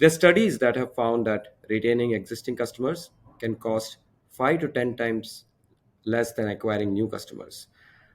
There are studies that have found that retaining existing customers can cost 5 to 10 times less than acquiring new customers.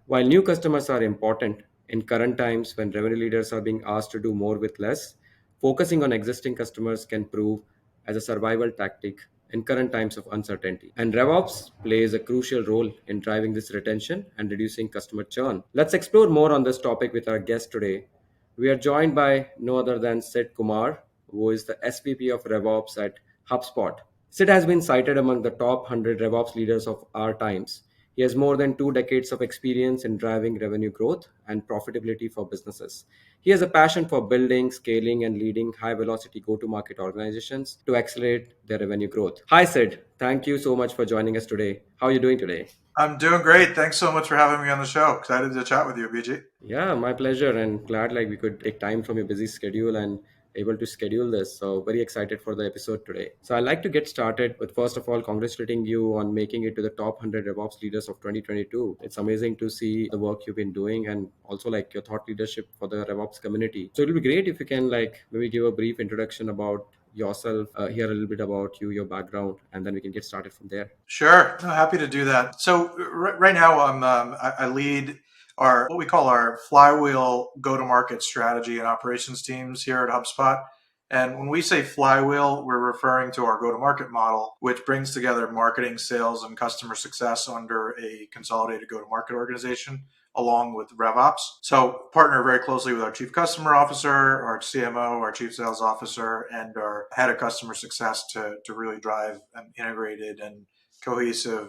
While new customers are important in current times when revenue leaders are being asked to do more with less, focusing on existing customers can prove as a survival tactic in current times of uncertainty. And RevOps plays a crucial role in driving this retention and reducing customer churn. Let's explore more on this topic with our guest today. We are joined by no other than Sid Kumar, who is the SVP of RevOps at Hubspot. Sid has been cited among the top 100 RevOps leaders of our times. He has more than 2 decades of experience in driving revenue growth and profitability for businesses. He has a passion for building, scaling, and leading high velocity go to market organizations to accelerate their revenue growth. Hi, Sid. Thank you so much for joining us today. How are you doing today? I'm doing great. Thanks so much for having me on the show. Excited to chat with you, BG. Yeah, my pleasure, and glad like we could take time from your busy schedule and able to schedule this. So very excited for the episode today. So I'd like to get started with first of all congratulating you on making it to the top 100 RevOps leaders of 2022. It's amazing to see the work you've been doing and also like your thought leadership for the RevOps community. So it'll be great if you can like maybe give a brief introduction about yourself, hear a little bit about you, your background, and then we can get started from there. Sure, no, happy to do that. So right now, I lead our what we call our flywheel go-to-market strategy and operations teams here at HubSpot. And when we say flywheel, we're referring to our go-to-market model, which brings together marketing, sales, and customer success under a consolidated go-to-market organization, along with RevOps. So partner very closely with our chief customer officer, our CMO, our chief sales officer, and our head of customer success to really drive an integrated and cohesive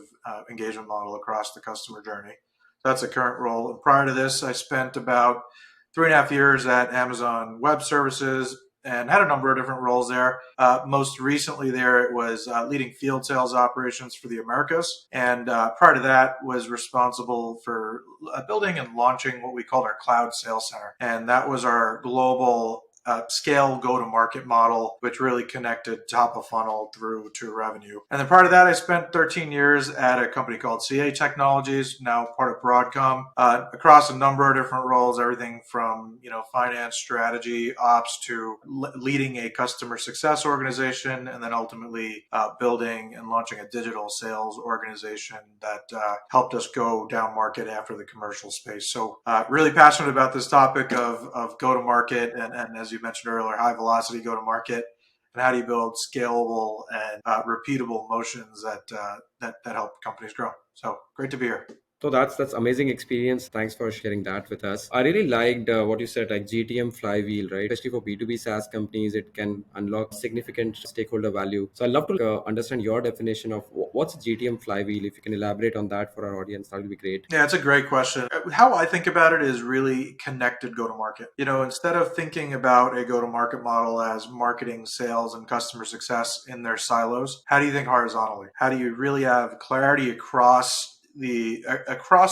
engagement model across the customer journey. That's a current role. And prior to this, I spent about 3.5 years at Amazon Web Services and had a number of different roles there. Most recently, there it was leading field sales operations for the Americas, and prior to that, was responsible for building and launching what we called our Cloud Sales Center, and that was our global scale go-to-market model, which really connected top of funnel through to revenue. And then prior to that, I spent 13 years at a company called CA Technologies, now part of Broadcom, across a number of different roles, everything from finance, strategy, ops, to leading a customer success organization, and then ultimately building and launching a digital sales organization that helped us go down market after the commercial space. So really passionate about this topic of go-to-market and as you mentioned earlier, high velocity go to market, and how do you build scalable and repeatable motions that help companies grow. So great to be here. So that's amazing experience. Thanks for sharing that with us. I really liked what you said, like GTM flywheel, right? Especially for B2B SaaS companies, it can unlock significant stakeholder value. So I'd love to understand your definition of what's a GTM flywheel. If you can elaborate on that for our audience, that would be great. Yeah, it's a great question. How I think about it is really connected go to market. Instead of thinking about a go to market model as marketing, sales, and customer success in their silos, how do you think horizontally? How do you really have clarity across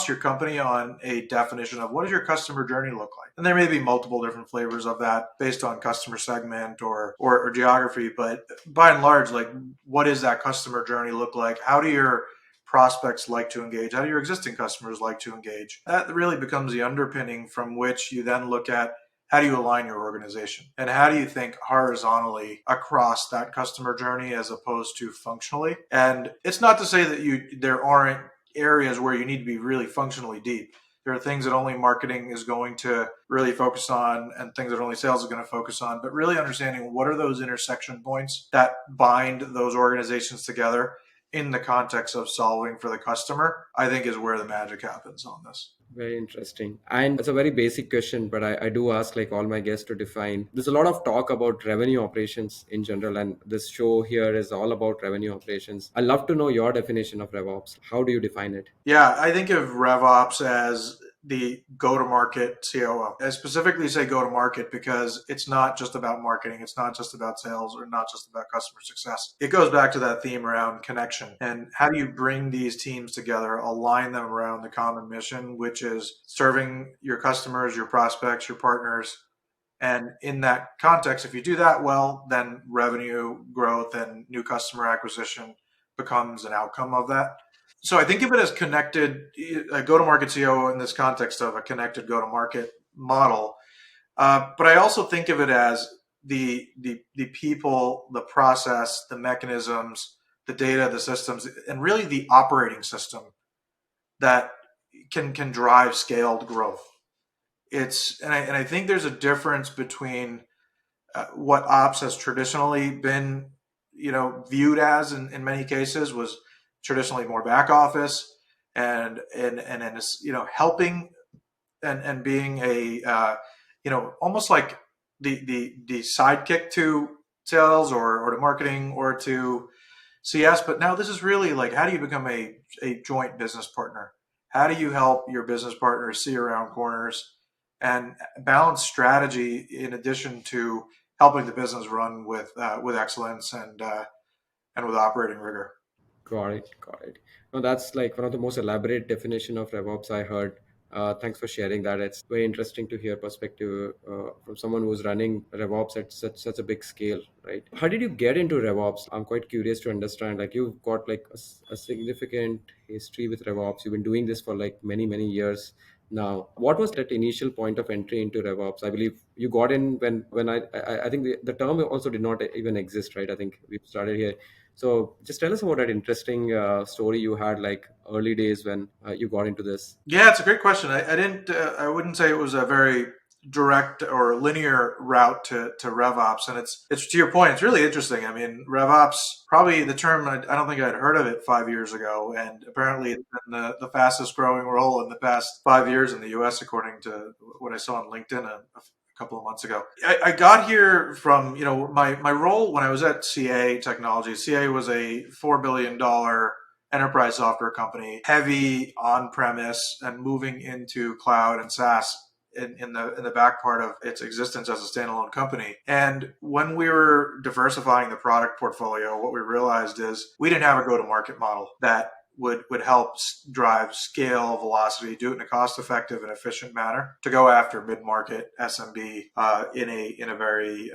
your company on a definition of what does your customer journey look like? And there may be multiple different flavors of that based on customer segment or geography, but by and large, like, what does that customer journey look like? How do your prospects like to engage? How do your existing customers like to engage? That really becomes the underpinning from which you then look at how do you align your organization, and how do you think horizontally across that customer journey as opposed to functionally? And it's not to say that there aren't areas where you need to be really functionally deep. There are things that only marketing is going to really focus on and things that only sales is going to focus on, but really understanding what are those intersection points that bind those organizations together in the context of solving for the customer, I think is where the magic happens on this. Very interesting. And it's a very basic question, but I do ask like all my guests to define. There's a lot of talk about revenue operations in general, and this show here is all about revenue operations. I'd love to know your definition of RevOps. How do you define it? Yeah, I think of RevOps as the go-to-market COO. I specifically say go-to-market because it's not just about marketing. It's not just about sales or not just about customer success. It goes back to that theme around connection. And how do you bring these teams together, align them around the common mission, which is serving your customers, your prospects, your partners. And in that context, if you do that well, then revenue growth and new customer acquisition becomes an outcome of that. So I think of it as connected, a go-to-market CEO in this context of a connected go-to-market model. But I also think of it as the people, the process, the mechanisms, the data, the systems, and really the operating system that can drive scaled growth. And I think there's a difference between what ops has traditionally been, viewed as in many cases was traditionally more back office and helping and being a almost like the sidekick to sales or to marketing or to CS. But now this is really like, how do you become a joint business partner? How do you help your business partners see around corners and balance strategy in addition to helping the business run with excellence and with operating rigor? Got it. Got it. No, that's like one of the most elaborate definition of RevOps I heard. Thanks for sharing that. It's very interesting to hear perspective from someone who's running RevOps at such a big scale, right? How did you get into RevOps? I'm quite curious to understand. Like you've got like a significant history with RevOps. You've been doing this for like many years now. What was that initial point of entry into RevOps? I believe you got in when I think the term also did not even exist, right? I think we started here, so just tell us about that interesting story you had, like early days when you got into this. Yeah, it's a great question. I didn't. I wouldn't say it was a very direct or linear route to RevOps, and it's to your point. It's really interesting. I mean, RevOps, probably the term. I don't think I'd heard of it 5 years ago, and apparently it's been the fastest growing role in the past 5 years in the U.S., according to what I saw on LinkedIn a couple of months ago. I got here from my role when I was at CA Technology. CA was a $4 billion enterprise software company, heavy on premise and moving into cloud and SaaS in the back part of its existence as a standalone company. And when we were diversifying the product portfolio, what we realized is we didn't have a go to market model that would help drive scale, velocity, do it in a cost effective and efficient manner to go after mid market SMB in a very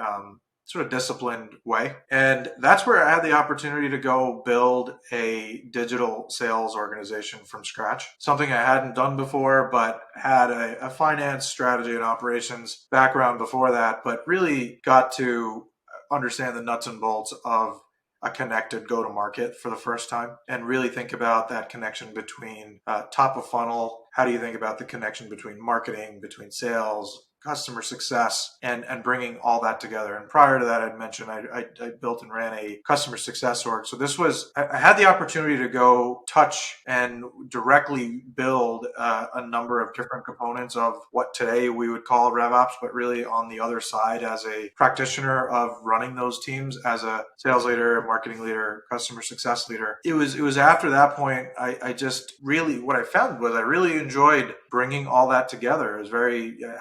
sort of disciplined way. And that's where I had the opportunity to go build a digital sales organization from scratch, something I hadn't done before, but had a finance strategy and operations background before that, but really got to understand the nuts and bolts of a connected go to market for the first time and really think about that connection between top of funnel. How do you think about the connection between marketing, between sales, customer success, and bringing all that together? And prior to that, I'd mentioned I built and ran a customer success org. So I had the opportunity to go touch and directly build a number of different components of what today we would call RevOps, but really on the other side as a practitioner of running those teams as a sales leader, marketing leader, customer success leader. It was after that point, I just really, what I found was I really enjoyed bringing all that together. It was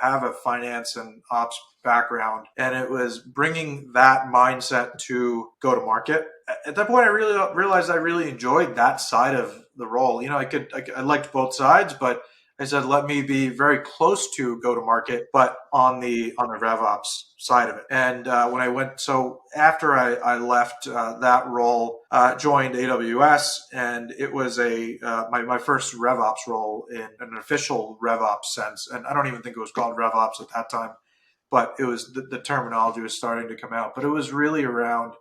I have a finance and ops background, and it was bringing that mindset to go to market. At that point, I really realized I really enjoyed that side of the role. I liked both sides, but I said, let me be very close to go to market, but on the RevOps side of it. And when I went, so after I left that role, joined AWS, and it was my first RevOps role in an official RevOps sense. And I don't even think it was called RevOps at that time, but it was the terminology was starting to come out. But it was really around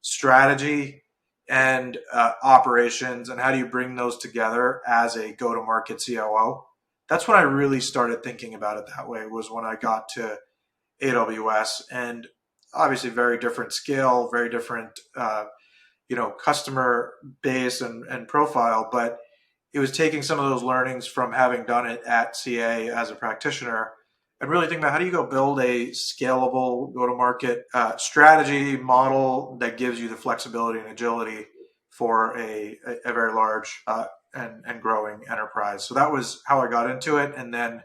strategy and operations, and how do you bring those together as a go-to-market COO. That's when I really started thinking about it that way, was when I got to AWS. And obviously very different scale, very different customer base and profile, but it was taking some of those learnings from having done it at CA as a practitioner and really think about how do you go build a scalable go-to-market strategy model that gives you the flexibility and agility for a very large and growing enterprise. So that was how I got into it, and then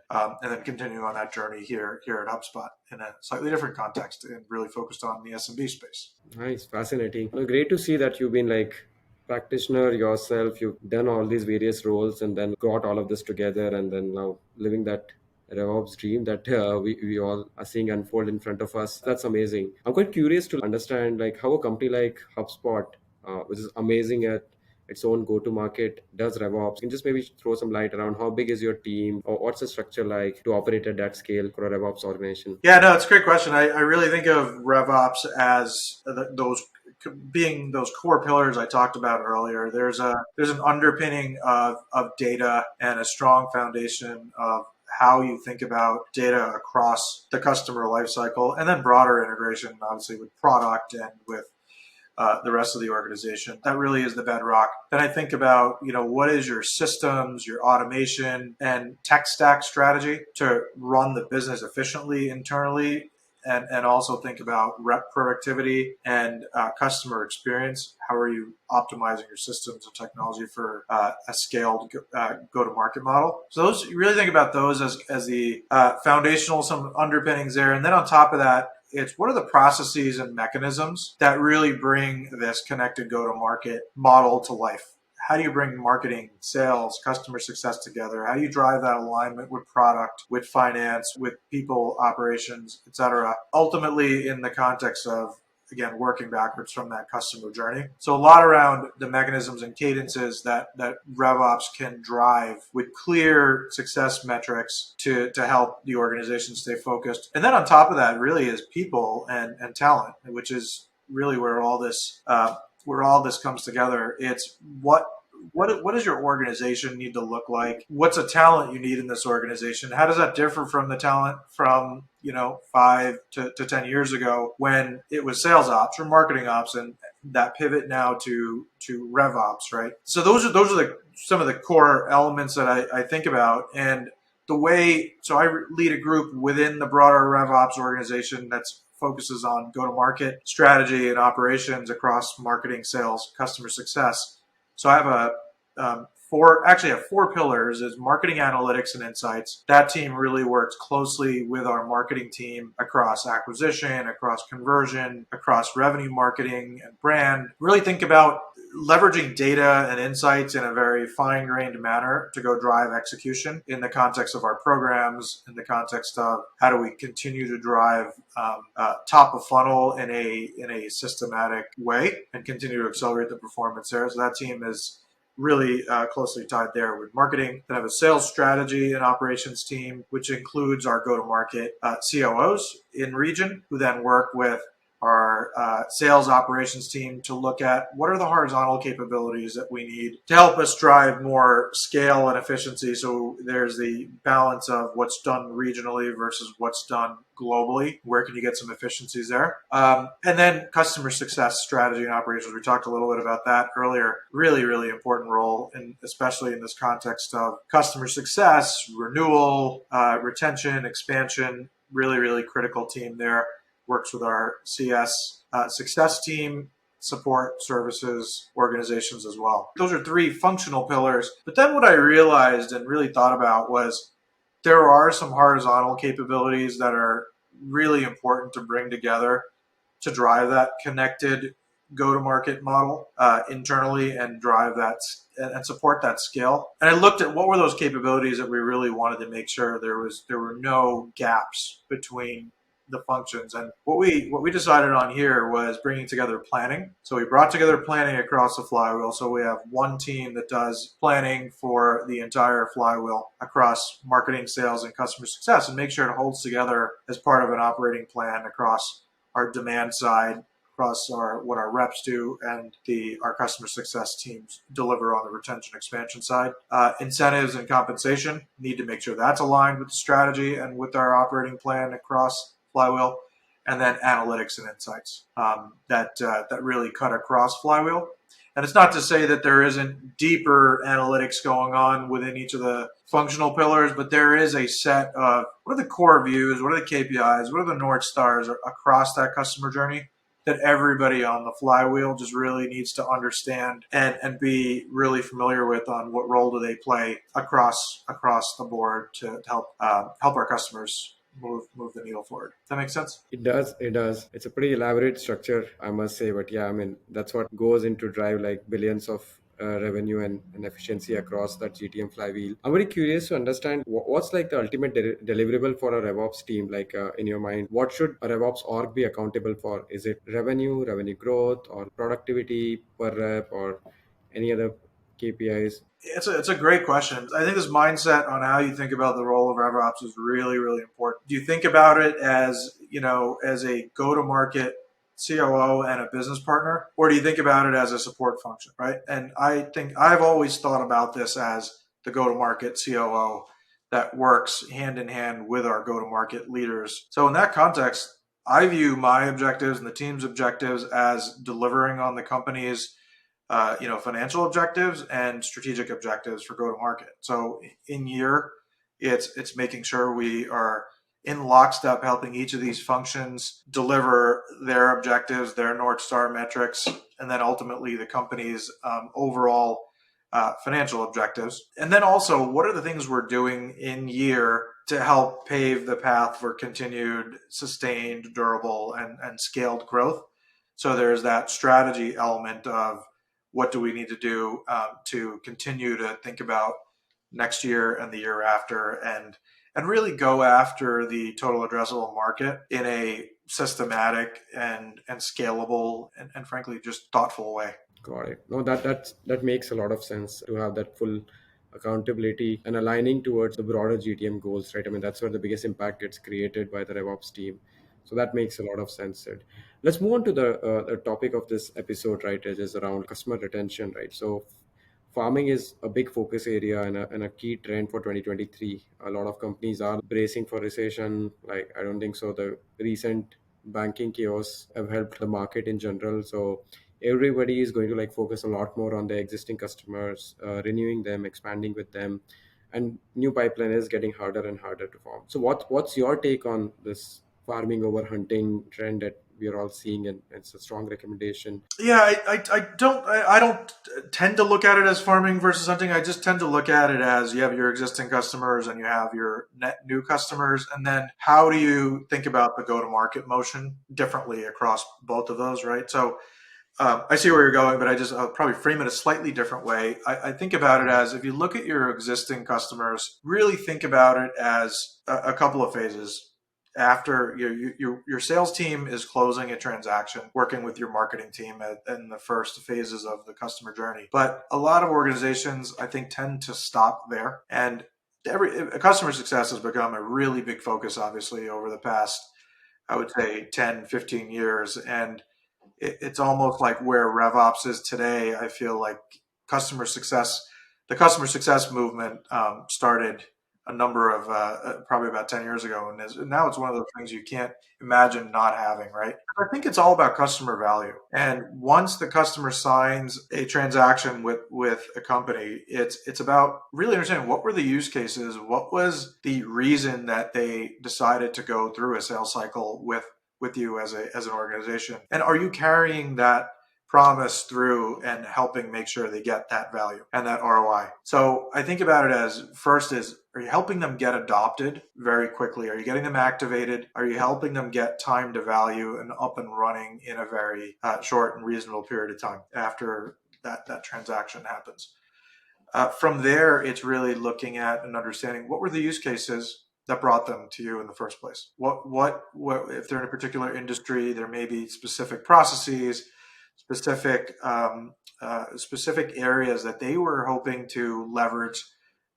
continuing on that journey here at HubSpot in a slightly different context and really focused on the SMB space. Nice, fascinating. Well, great to see that you've been like practitioner yourself. You've done all these various roles and then got all of this together, and then now living that RevOps dream that we all are seeing unfold in front of us. That's amazing. I'm quite curious to understand like how a company like HubSpot, which is amazing at its own go-to-market does RevOps? Can you just maybe throw some light around how big is your team, or what's the structure like to operate at that scale for a RevOps organization? Yeah, no, it's a great question. I really think of RevOps as those being those core pillars I talked about earlier. There's an underpinning of data and a strong foundation of how you think about data across the customer lifecycle, and then broader integration, obviously with product and with the rest of the organization. That really is the bedrock. Then I think about, what is your systems, your automation, and tech stack strategy to run the business efficiently internally, and also think about rep productivity and customer experience. How are you optimizing your systems and technology for a scaled go-to-market model? So those, you really think about those as the foundational, some underpinnings there. And then on top of that, it's what are the processes and mechanisms that really bring this connected go-to-market model to life? How do you bring marketing, sales, customer success together? How do you drive that alignment with product, with finance, with people, operations, et cetera? Ultimately, in the context of, again, working backwards from that customer journey. So a lot around the mechanisms and cadences that RevOps can drive with clear success metrics to help the organization stay focused. And then on top of that, really is people and talent, which is really where all this comes together. It's what does your organization need to look like? What's a talent you need in this organization? How does that differ from the talent from 5 to 10 years ago when it was sales ops or marketing ops, and that pivot now to rev ops, right? So those are some of the core elements that I think about. And so I lead a group within the broader RevOps organization that's focuses on go-to-market strategy and operations across marketing, sales, customer success. So I have I have four pillars: is marketing, analytics, and insights. That team really works closely with our marketing team across acquisition, across conversion, across revenue marketing and brand. Really think about leveraging data and insights in a very fine-grained manner to go drive execution in the context of our programs, in the context of how do we continue to drive top of funnel in a systematic way and continue to accelerate the performance there. So that team is really closely tied there with marketing. Then I have a sales strategy and operations team, which includes our go-to-market COOs in region, who then work with our sales operations team to look at what are the horizontal capabilities that we need to help us drive more scale and efficiency. So there's the balance of what's done regionally versus what's done globally. Where can you get some efficiencies there? And then customer success strategy and operations. We talked a little bit about that earlier. Really, really important role, and especially in this context of customer success, renewal, retention, expansion. Really, really critical team there. Works with our CS success team, support services organizations as well. Those are three functional pillars. But then what I realized and really thought about was there are some horizontal capabilities that are really important to bring together to drive that connected go-to-market model internally and drive that and support that scale. And I looked at what were those capabilities that we really wanted to make sure there were no gaps between the functions. And what we decided on here was bringing together planning. So we brought together planning across the flywheel. So we have one team that does planning for the entire flywheel across marketing, sales, and customer success, and make sure it holds together as part of an operating plan across our demand side, across what our reps do, and our customer success teams deliver on the retention expansion side. Incentives and compensation need to make sure that's aligned with the strategy and with our operating plan across flywheel. And then analytics and insights that really cut across flywheel. And it's not to say that there isn't deeper analytics going on within each of the functional pillars, but there is a set of what are the core views, what are the KPIs, what are the North Stars across that customer journey that everybody on the flywheel just really needs to understand and be really familiar with on what role do they play across the board to help our customers move the needle forward. Does that make sense? It does. It does. It's a pretty elaborate structure, I must say. But yeah, I mean, that's what goes into drive like billions of revenue and efficiency across that GTM flywheel. I'm very curious to understand what's like the ultimate deliverable for a RevOps team. Like in your mind, what should a RevOps org be accountable for? Is it revenue growth, or productivity per rep, or Any other KPIs? It's a great question. I think this mindset on how you think about the role of RevOps is really, really important. Do you think about it as, as a go-to-market COO and a business partner, or do you think about it as a support function, right? And I think I've always thought about this as the go-to-market COO that works hand in hand with our go-to-market leaders. So in that context, I view my objectives and the team's objectives as delivering on the company's financial objectives and strategic objectives for go to market. So in year, it's making sure we are in lockstep, helping each of these functions deliver their objectives, their North Star metrics, and then ultimately the company's overall financial objectives. And then also, what are the things we're doing in year to help pave the path for continued, sustained, durable, and scaled growth? So there's that strategy element of what do we need to do to continue to think about next year and the year after, and really go after the total addressable market in a systematic and scalable and frankly just thoughtful way. Got it. No, that makes a lot of sense to have that full accountability and aligning towards the broader GTM goals, right? I mean, that's where the biggest impact gets created by the RevOps team. So that makes a lot of sense, Sid. Let's move on to the topic of this episode, right? It is around customer retention, right? So farming is a big focus area and a key trend for 2023. A lot of companies are bracing for recession. Like, I don't think so. The recent banking chaos have helped the market in general. So everybody is going to like focus a lot more on their existing customers, renewing them, expanding with them, and new pipeline is getting harder and harder to form. So what's your take on this farming over hunting trend that we are all seeing, and it's a strong recommendation? Yeah, I don't tend to look at it as farming versus hunting. I just tend to look at it as you have your existing customers and you have your net new customers, and then how do you think about the go to market motion differently across both of those, right? So I see where you're going, but I'll probably frame it a slightly different way. I think about it as if you look at your existing customers, really think about it as a couple of phases. After your sales team is closing a transaction, working with your marketing team in the first phases of the customer journey. But a lot of organizations, I think, tend to stop there. And customer success has become a really big focus, obviously, over the past, I would say, 10, 15 years. And it's almost like where RevOps is today. I feel like customer success, the customer success movement started a number of probably about 10 years ago, and now it's one of those things you can't imagine not having, right? I think it's all about customer value, and once the customer signs a transaction with a company, it's about really understanding what were the use cases, what was the reason that they decided to go through a sales cycle with you as an organization, and are you carrying that promise through and helping make sure they get that value and that ROI. So I think about it as first is, are you helping them get adopted very quickly? Are you getting them activated? Are you helping them get time to value and up and running in a very short and reasonable period of time after that transaction happens? From there, it's really looking at and understanding what were the use cases that brought them to you in the first place. What if they're in a particular industry, there may be specific processes, specific areas that they were hoping to leverage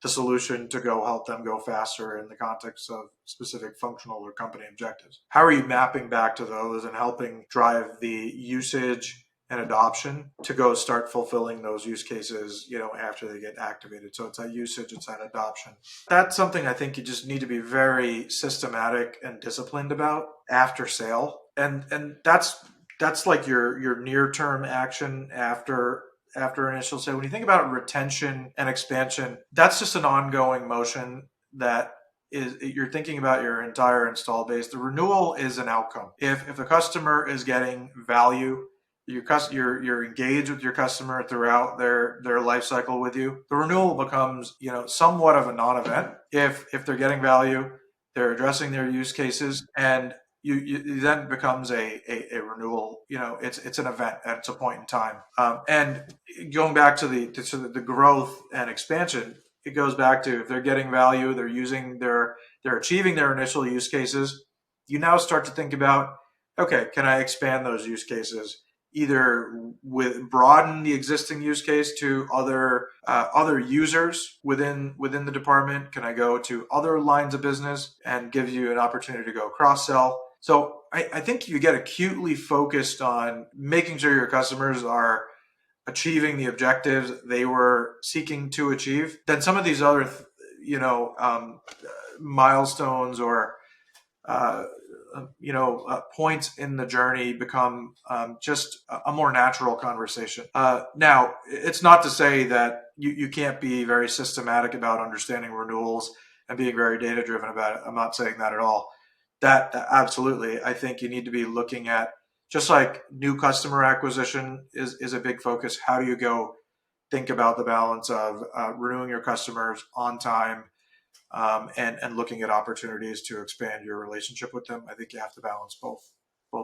the solution to go help them go faster in the context of specific functional or company objectives. How are you mapping back to those and helping drive the usage and adoption to go start fulfilling those use cases, after they get activated? So it's that usage, it's that adoption. That's something I think you just need to be very systematic and disciplined about after sale. And that's like your near term action after initial sale. When you think about retention and expansion, that's just an ongoing motion that is you're thinking about your entire install base. The renewal is an outcome. If a customer is getting value, you're engaged with your customer throughout their life cycle with you, the renewal becomes somewhat of a non-event. If they're getting value, they're addressing their use cases, and you then becomes a renewal. It's an event, and it's a point in time. And going back to the growth and expansion, it goes back to if they're getting value, they're achieving their initial use cases. You now start to think about, okay, can I expand those use cases? either with broaden the existing use case to other users within the department? Can I go to other lines of business and give you an opportunity to go cross sell? So I think you get acutely focused on making sure your customers are achieving the objectives they were seeking to achieve. Then some of these other, milestones or uh, points in the journey become just a more natural conversation. Now, it's not to say that you can't be very systematic about understanding renewals and being very data driven about it. I'm not saying that at all. That absolutely, I think you need to be looking at, just like new customer acquisition is a big focus. How do you go think about the balance of renewing your customers on time, and looking at opportunities to expand your relationship with them? I think you have to balance both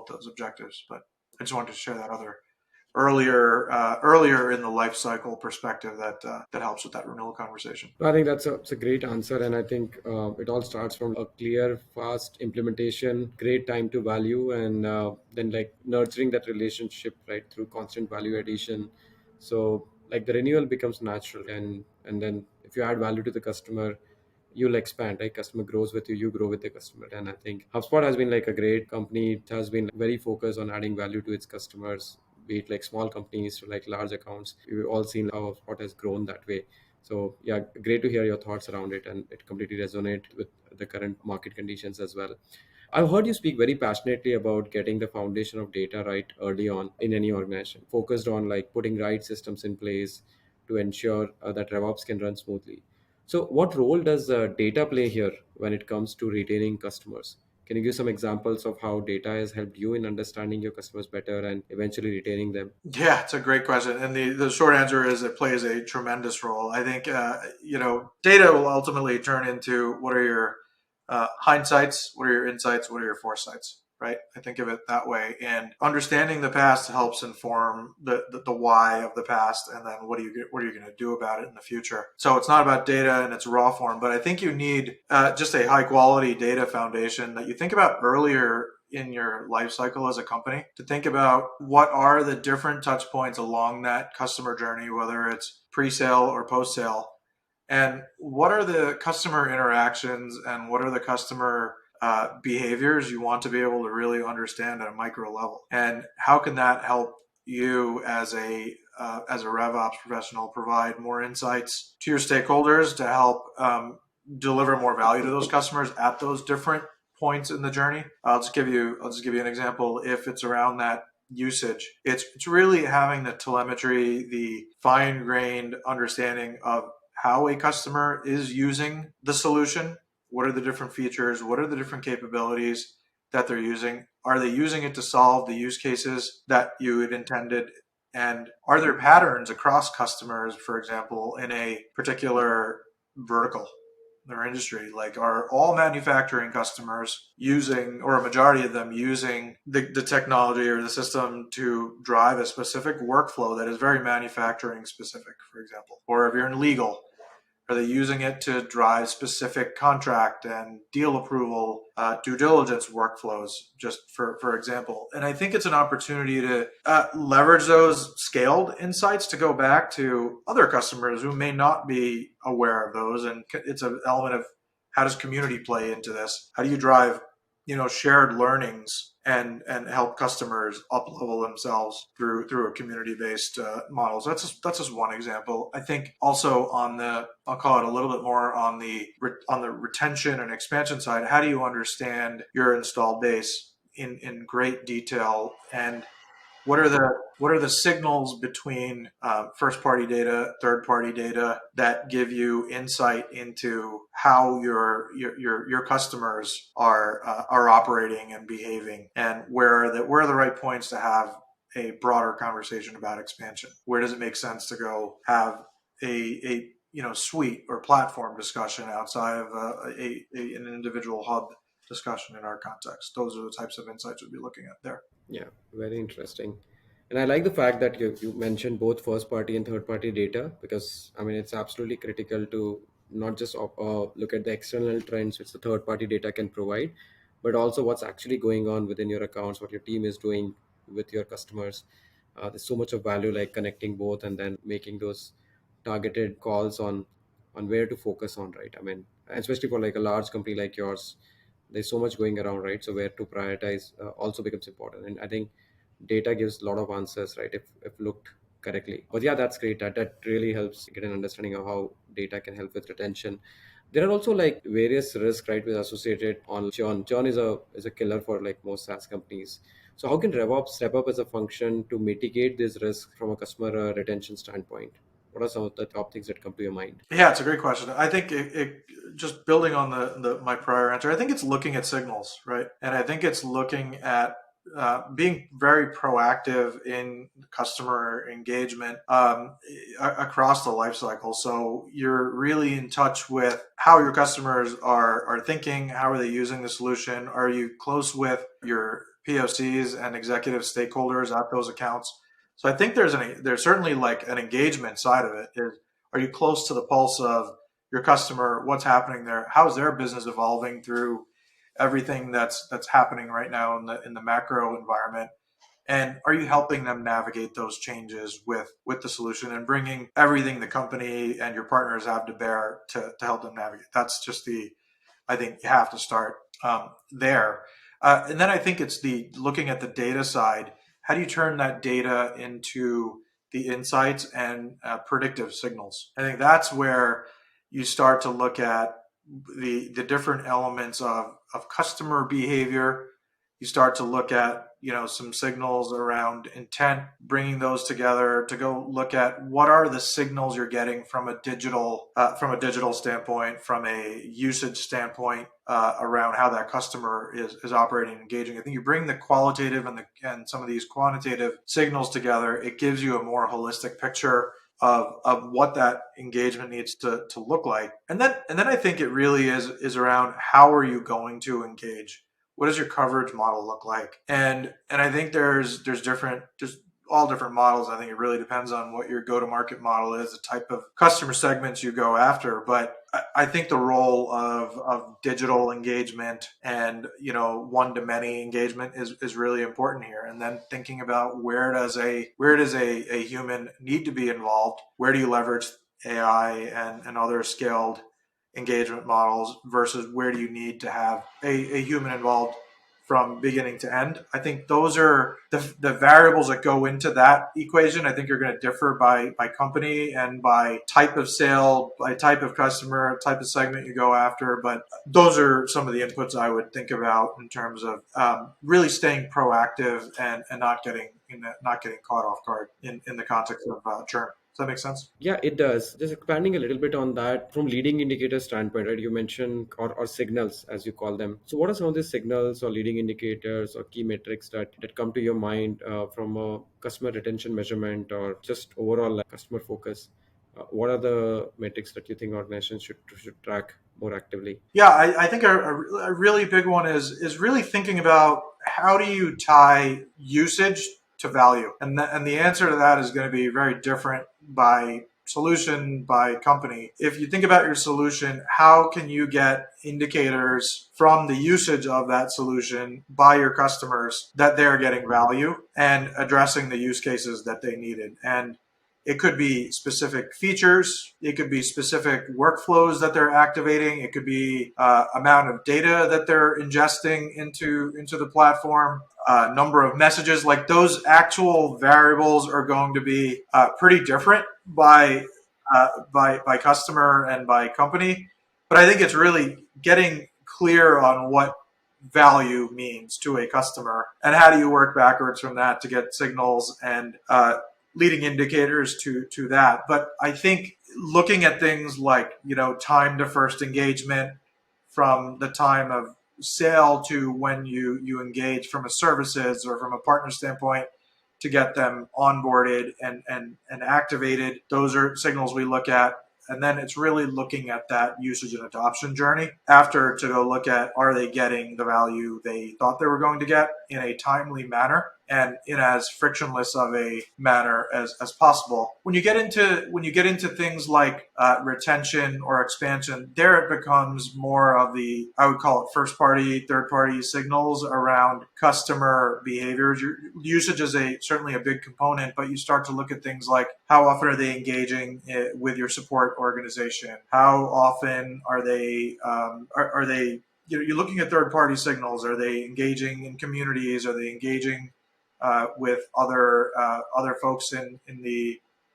those objectives. But I just wanted to share that other earlier in the life cycle perspective that helps with that renewal conversation. I think it's a great answer, and I think it all starts from a clear, fast implementation, great time to value, and then like nurturing that relationship right through constant value addition. So like the renewal becomes natural, and then if you add value to the customer, you'll expand. Right, customer grows with you, you grow with the customer, and I think HubSpot has been like a great company. It has been very focused on adding value to its customers, be it like small companies to like large accounts. We've all seen how HubSpot has grown that way. So yeah, great to hear your thoughts around it, and it completely resonate with the current market conditions as well. I've heard you speak very passionately about getting the foundation of data right early on in any organization, focused on like putting right systems in place to ensure that RevOps can run smoothly. So, what role does data play here when it comes to retaining customers? Can you give some examples of how data has helped you in understanding your customers better and eventually retaining them? Yeah, it's a great question, and the short answer is it plays a tremendous role. I think data will ultimately turn into what are your hindsights, what are your insights, what are your foresights, right? I think of it that way, and understanding the past helps inform the why of the past, and then what are you going to do about it in the future. So it's not about data in its raw form, but I think you need just a high quality data foundation that you think about earlier in your life cycle as a company, to think about what are the different touch points along that customer journey, whether it's pre-sale or post-sale, and what are the customer interactions and what are the customer behaviors you want to be able to really understand at a micro level, and how can that help you as a RevOps professional provide more insights to your stakeholders to help deliver more value to those customers at those different points in the journey. I'll just give you an example. If it's around that usage, it's really having the telemetry, the fine grained understanding of how a customer is using the solution. What are the different features? What are the different capabilities that they're using? Are they using it to solve the use cases that you had intended? And are there patterns across customers, for example, in a particular vertical or industry? Like, are all manufacturing customers using, or a majority of them using the technology or the system to drive a specific workflow that is very manufacturing specific, for example? Or if you're in legal, are they using it to drive specific contract and deal approval, due diligence workflows, just for example? And I think it's an opportunity to leverage those scaled insights to go back to other customers who may not be aware of those. And it's an element of, how does community play into this? How do you drive shared learnings and help customers up level themselves through a community based model? So that's just one example. I think also on the, I'll call it a little bit more on the retention and expansion side. How do you understand your installed base in great detail, and what are the signals between first party data, third party data, that give you insight into how your customers are operating and behaving, and where are the right points to have a broader conversation about expansion? Where does it make sense to go have a suite or platform discussion outside of an individual hub discussion in our context? Those are the types of insights we'll be looking at there. Yeah, very interesting. And I like the fact that you mentioned both first party and third party data, because I mean, it's absolutely critical to not just look at the external trends which the third party data can provide, but also what's actually going on within your accounts, what your team is doing with your customers. There's so much of value like connecting both and then making those targeted calls on where to focus on, right? I mean, especially for like a large company like yours, there's so much going around, right? So where to prioritize also becomes important. And I think data gives a lot of answers, right? If looked correctly. But yeah, that's great. That really helps get an understanding of how data can help with retention. There are also like various risks, right, with associated on churn. Churn is a killer for like most SaaS companies. So how can RevOps step up as a function to mitigate this risk from a customer retention standpoint? What are some of the top things that come to your mind? Yeah, it's a great question. I think it just building on the my prior answer. I think it's looking at signals, right? And I think it's looking at being very proactive in customer engagement across the life cycle. So you're really in touch with how your customers are thinking. How are they using the solution? Are you close with your POCs and executive stakeholders at those accounts? So I think there's certainly like an engagement side of it. Are you close to the pulse of your customer? What's happening there? How is their business evolving through everything that's happening right now in the macro environment? And are you helping them navigate those changes with the solution and bringing everything the company and your partners have to bear to help them navigate? That's just the I think you have to start there. And then I think it's the looking at the data side. How do you turn that data into the insights and predictive signals? I think that's where you start to look at the different elements of customer behavior. You start to look at some signals around intent, bringing those together to go look at what are the signals you're getting from a digital standpoint, from a usage standpoint, around how that customer is operating and engaging. I think you bring the qualitative and some of these quantitative signals together, it gives you a more holistic picture of what that engagement needs to look like. And then I think it really is around how are you going to engage? What does your coverage model look like? And I think there's all different models. I think it really depends on what your go to market model is, the type of customer segments you go after. But I think the role of digital engagement and one to many engagement is really important here. And then thinking about where does a human need to be involved? Where do you leverage AI and other scaled engagement models versus where do you need to have a human involved from beginning to end? I think those are the variables that go into that equation. I think are going to differ by company and by type of sale, by type of customer, type of segment you go after. But those are some of the inputs I would think about in terms of really staying proactive and not getting caught off guard in the context of churn. Does that make sense? Yeah, it does. Just expanding a little bit on that from leading indicator standpoint, right? You mentioned or signals as you call them. So what are some of the signals or leading indicators or key metrics that come to your mind from a customer retention measurement or just overall like, customer focus? What are the metrics that you think organizations should track more actively? Yeah, I think a really big one is really thinking about how do you tie usage to value, and the answer to that is going to be very different by solution by company. If you think about your solution, how can you get indicators from the usage of that solution by your customers that they're getting value and addressing the use cases that they needed? And it could be specific features. It could be specific workflows that they're activating. It could be amount of data that they're ingesting into the platform, number of messages. Like those actual variables are going to be pretty different by customer and by company. But I think it's really getting clear on what value means to a customer and how do you work backwards from that to get signals and leading indicators to that. But I think looking at things like time to first engagement, from the time of sale to when you engage from a services or from a partner standpoint to get them onboarded and activated, those are signals we look at. And then it's really looking at that usage and adoption journey after to go look at, are they getting the value they thought they were going to get in a timely manner? and in as frictionless of a manner as possible. When you get into things like retention or expansion, there it becomes more of the, I would call it, first party, third party signals around customer behaviors. Your usage is a certainly a big component, but you start to look at things like how often are they engaging with your support organization? How often are they are they you're looking at third party signals? Are they engaging in communities? Are they engaging with other folks in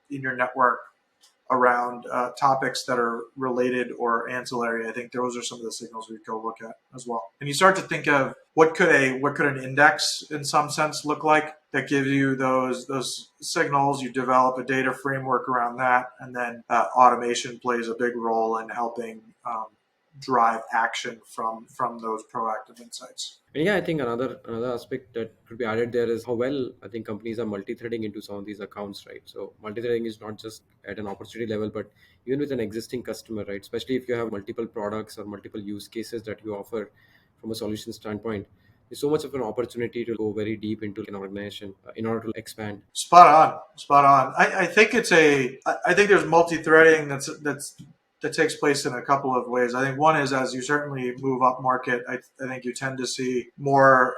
your network around topics that are related or ancillary? I think those are some of the signals we go look at as well. And you start to think of what could an index in some sense look like that gives you those signals. You develop a data framework around that, and then automation plays a big role in helping drive action from those proactive insights. And yeah, I think another aspect that could be added there is how well I think companies are multi-threading into some of these accounts, right? So multi-threading is not just at an opportunity level, but even with an existing customer, right? Especially if you have multiple products or multiple use cases that you offer from a solution standpoint, there's so much of an opportunity to go very deep into an organization in order to expand. Spot on, spot on. I think I think there's multi-threading that takes place in a couple of ways. I think one is as you certainly move up market, I think you tend to see more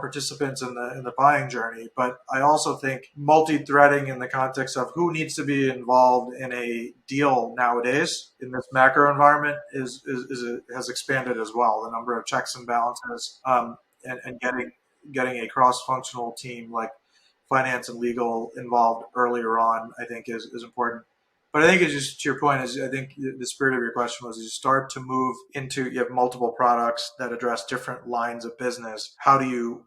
participants in the buying journey. But I also think multi-threading in the context of who needs to be involved in a deal nowadays in this macro environment has expanded as well. The number of checks and balances, and getting a cross-functional team like finance and legal involved earlier on, I think is important. But I think it's just to your point is I think the spirit of your question was you start to move into you have multiple products that address different lines of business. How do you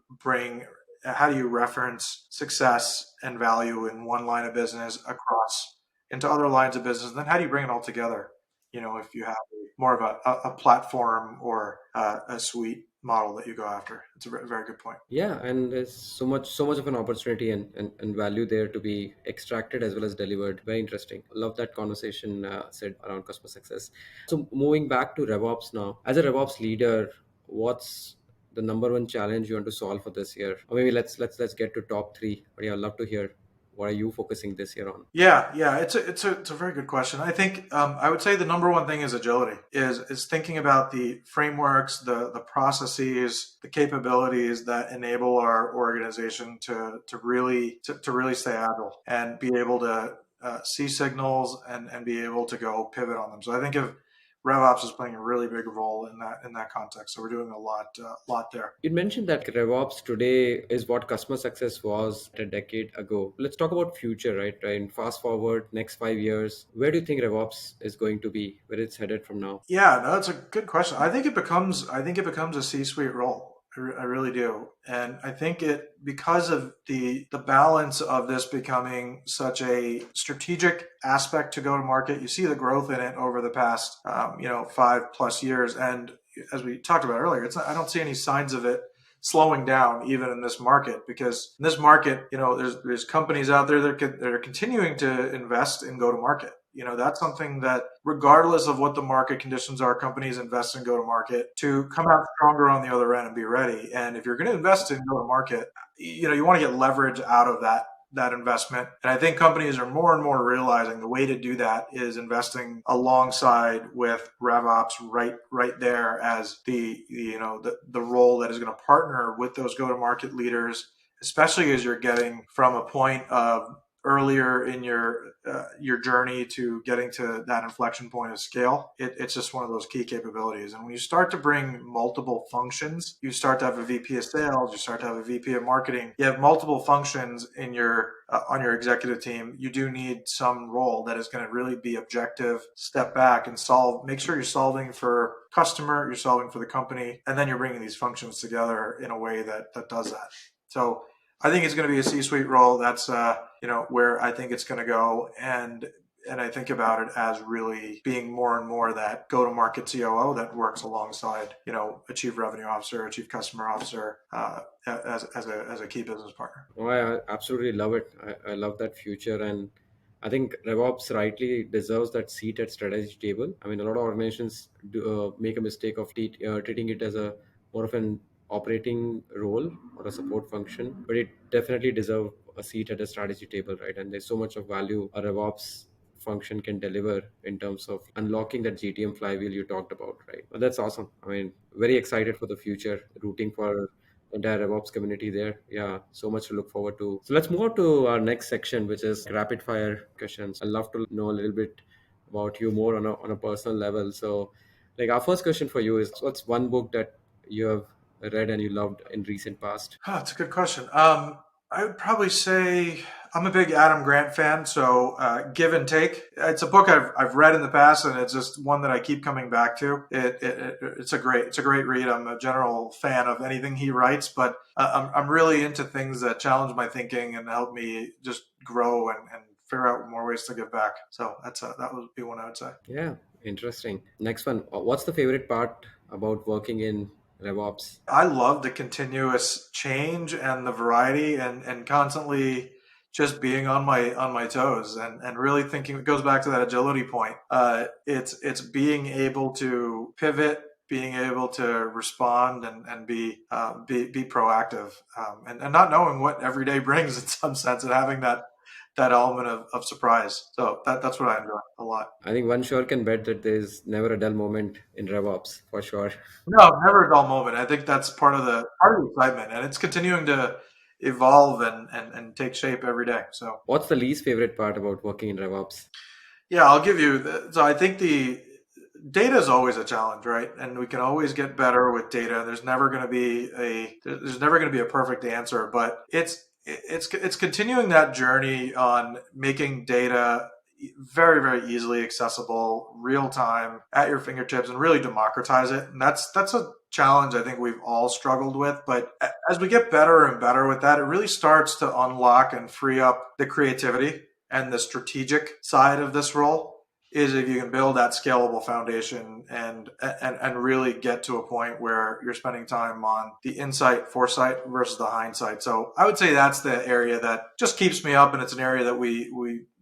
reference success and value in one line of business across into other lines of business? And then how do you bring it all together? If you have more of a platform or a suite model that you go after, it's a very good point. Yeah, and there's so much of an opportunity and value there to be extracted as well as delivered. Very interesting. Love that conversation said around customer success. So moving back to RevOps now, as a RevOps leader, what's the number one challenge you want to solve for this year? Or maybe let's get to top three. But yeah, I'd love to hear what are you focusing this year on? Yeah. It's a very good question. I think I would say the number one thing is agility. Is thinking about the frameworks, the processes, the capabilities that enable our organization to really stay agile and be able to see signals and be able to go pivot on them. So I think of RevOps is playing a really big role in that context. So we're doing a lot there. You mentioned that RevOps today is what customer success was a decade ago. Let's talk about future, right? And fast forward next 5 years, where do you think RevOps is going to be? Where it's headed from now? Yeah, no, that's a good question. I think it becomes a C-suite role. I really do, and I think it because of the balance of this becoming such a strategic aspect to go to market. You see the growth in it over the past 5+ years, and as we talked about earlier, I don't see any signs of it slowing down even in this market because in this market, there's companies out there that are continuing to invest in go to market. That's something that regardless of what the market conditions are, companies invest in go to market to come out stronger on the other end and be ready. And if you're going to invest in go to market, you want to get leverage out of that investment. And I think companies are more and more realizing the way to do that is investing alongside with RevOps right there as the role that is going to partner with those go to market leaders, especially as you're getting from a point of earlier in your journey to getting to that inflection point of scale. It's just one of those key capabilities. And when you start to bring multiple functions, you start to have a VP of sales, you start to have a VP of marketing, you have multiple functions in your on your executive team. You do need some role that is going to really be objective, step back and make sure you're solving for customer, you're solving for the company, and then you're bringing these functions together in a way that does that. So I think it's going to be a C-suite role. That's where I think it's going to go, and I think about it as really being more and more that go-to-market COO that works alongside a chief revenue officer, a chief customer officer, as a key business partner. Oh, I absolutely love it. I love that future. And I think RevOps rightly deserves that seat at strategy table. I mean, a lot of organizations make a mistake of treating it as a more of an operating role or a support function, but it definitely deserve a seat at a strategy table, right? And there's so much of value a RevOps function can deliver in terms of unlocking that GTM flywheel you talked about, right? But that's awesome. I mean, very excited for the future, rooting for the entire RevOps community there. Yeah, so much to look forward to. So let's move on to our next section, which is rapid fire questions. I'd love to know a little bit about you more on a personal level. So, like, our first question for you is, what's one book that you have read and you loved in recent past? Oh, that's a good question. I would probably say I'm a big Adam Grant fan. So, Give and Take. It's a book I've read in the past, and it's just one that I keep coming back to. It's a great read. I'm a general fan of anything he writes, but I'm really into things that challenge my thinking and help me just grow and figure out more ways to give back. So that would be one I would say. Yeah, interesting. Next one. What's the favorite part about working in RevOps? I love the continuous change and the variety and constantly just being on my toes and really thinking. It goes back to that agility point. It's being able to pivot, being able to respond and be proactive, and not knowing what every day brings in some sense, and having that element of surprise. So that's what I enjoy a lot. I think one sure can bet that there's never a dull moment in RevOps for sure. No, never a dull moment. I think that's part of the excitement, and it's continuing to evolve and take shape every day. So What's the least favorite part about working in RevOps? yeah, I'll give you. So I think the data is always a challenge, right? And we can always get better with data. There's never going to be a perfect answer, but it's continuing that journey on making data very very easily accessible, real time, at your fingertips, and really democratize it. And that's a challenge I think we've all struggled with. But as we get better and better with that, it really starts to unlock and free up the creativity and the strategic side of this role is if you can build that scalable foundation and really get to a point where you're spending time on the insight, foresight versus the hindsight. So I would say that's the area that just keeps me up, and it's an area that we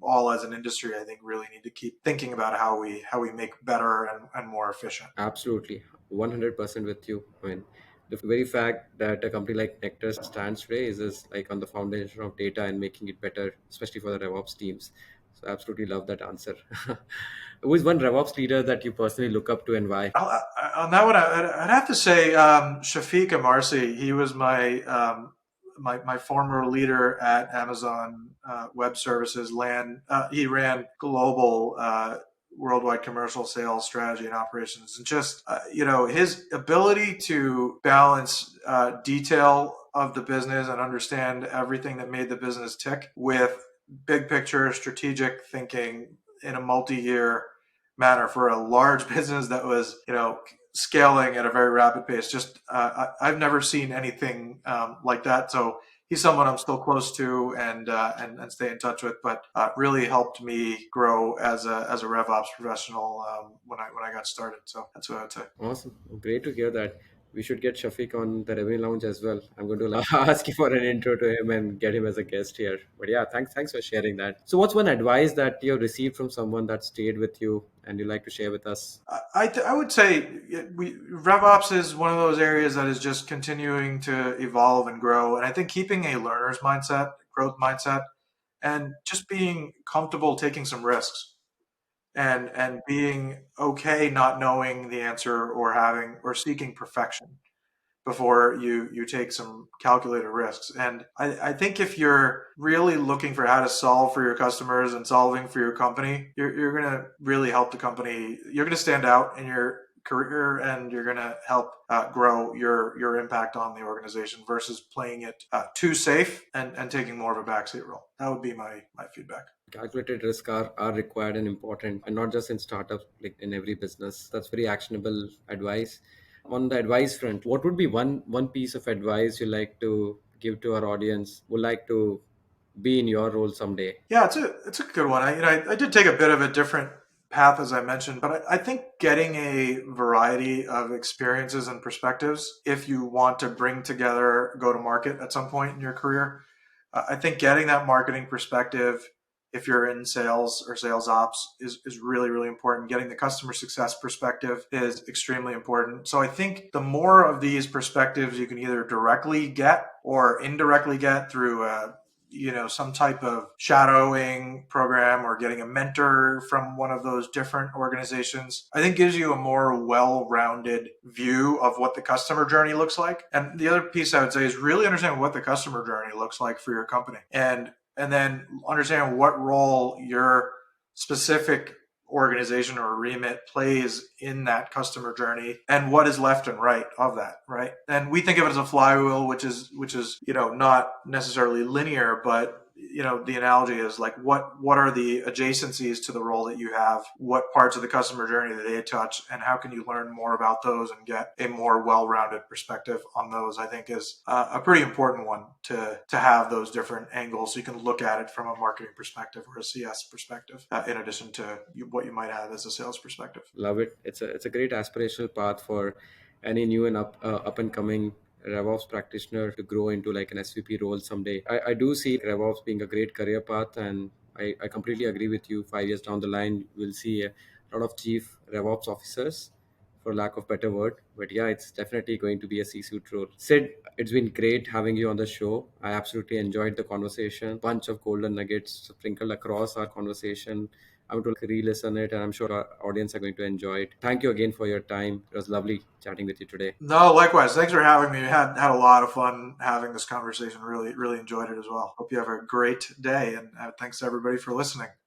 all as an industry I think really need to keep thinking about how we make better and more efficient. Absolutely, 100% with you. I mean, the very fact that a company like Nectar stands today is like on the foundation of data and making it better, especially for the RevOps teams. So, absolutely love that answer. Who is one RevOps leader that you personally look up to and why? On that one, I'd have to say Shafiq Amarsi. He was my former leader at Amazon Web Services. He ran global worldwide commercial sales strategy and operations, and just his ability to balance detail of the business and understand everything that made the business tick with big picture strategic thinking in a multi-year manner for a large business that was scaling at a very rapid pace. Just I've never seen anything like that. So he's someone I'm still close to and stay in touch with, but really helped me grow as a RevOps professional when I got started. So that's what I would say. Awesome. Great to hear that. We should get Shafiq on the Revenue Lounge as well. I'm going to ask you for an intro to him and get him as a guest here. But yeah, thanks for sharing that. So, what's one advice that you received from someone that stayed with you and you like to share with us? I would say RevOps is one of those areas that is just continuing to evolve and grow, and I think keeping a learner's mindset, growth mindset, and just being comfortable taking some risks and being okay not knowing the answer or having or seeking perfection before you take some calculated risks. And I think if you're really looking for how to solve for your customers and solving for your company, you're going to really help the company. You're going to stand out in your career, and you're going to help grow your impact on the organization versus playing it too safe and taking more of a backseat role. That would be my feedback. Calculated risk are required and important, and not just in startups, like in every business. That's very actionable advice. On the advice front, what would be one piece of advice you like to give to our audience, would like to be in your role someday? Yeah, it's a good one. I did take a bit of a different path as I mentioned, but I think getting a variety of experiences and perspectives, if you want to bring together go to market at some point in your career, I think getting that marketing perspective, if you're in sales or sales ops is really, really important. Getting the customer success perspective is extremely important. So I think the more of these perspectives you can either directly get or indirectly get through some type of shadowing program or getting a mentor from one of those different organizations, I think gives you a more well-rounded view of what the customer journey looks like. And the other piece I would say is really understand what the customer journey looks like for your company, and then understand what role your specific organization or remit plays in that customer journey and what is left and right of that, right? And we think of it as a flywheel, which is not necessarily linear, but the analogy is like what are the adjacencies to the role that you have, what parts of the customer journey that they touch, and how can you learn more about those and get a more well-rounded perspective on those. I think is a pretty important one to have those different angles so you can look at it from a marketing perspective or a CS perspective, in addition to what you might have as a sales perspective. Love it. It's a great aspirational path for any new and up and coming RevOps practitioner to grow into like an SVP role someday. I do see RevOps being a great career path, and I completely agree with you. 5 years down the line, we'll see a lot of chief RevOps officers, for lack of better word. But yeah, it's definitely going to be a C-suite role. Sid, it's been great having you on the show. I absolutely enjoyed the conversation. Bunch of golden nuggets sprinkled across our conversation. I'm going to re-listen it, and I'm sure our audience are going to enjoy it. Thank you again for your time. It was lovely chatting with you today. No, likewise. Thanks for having me. Had a lot of fun having this conversation. Really, really enjoyed it as well. Hope you have a great day, and thanks to everybody for listening.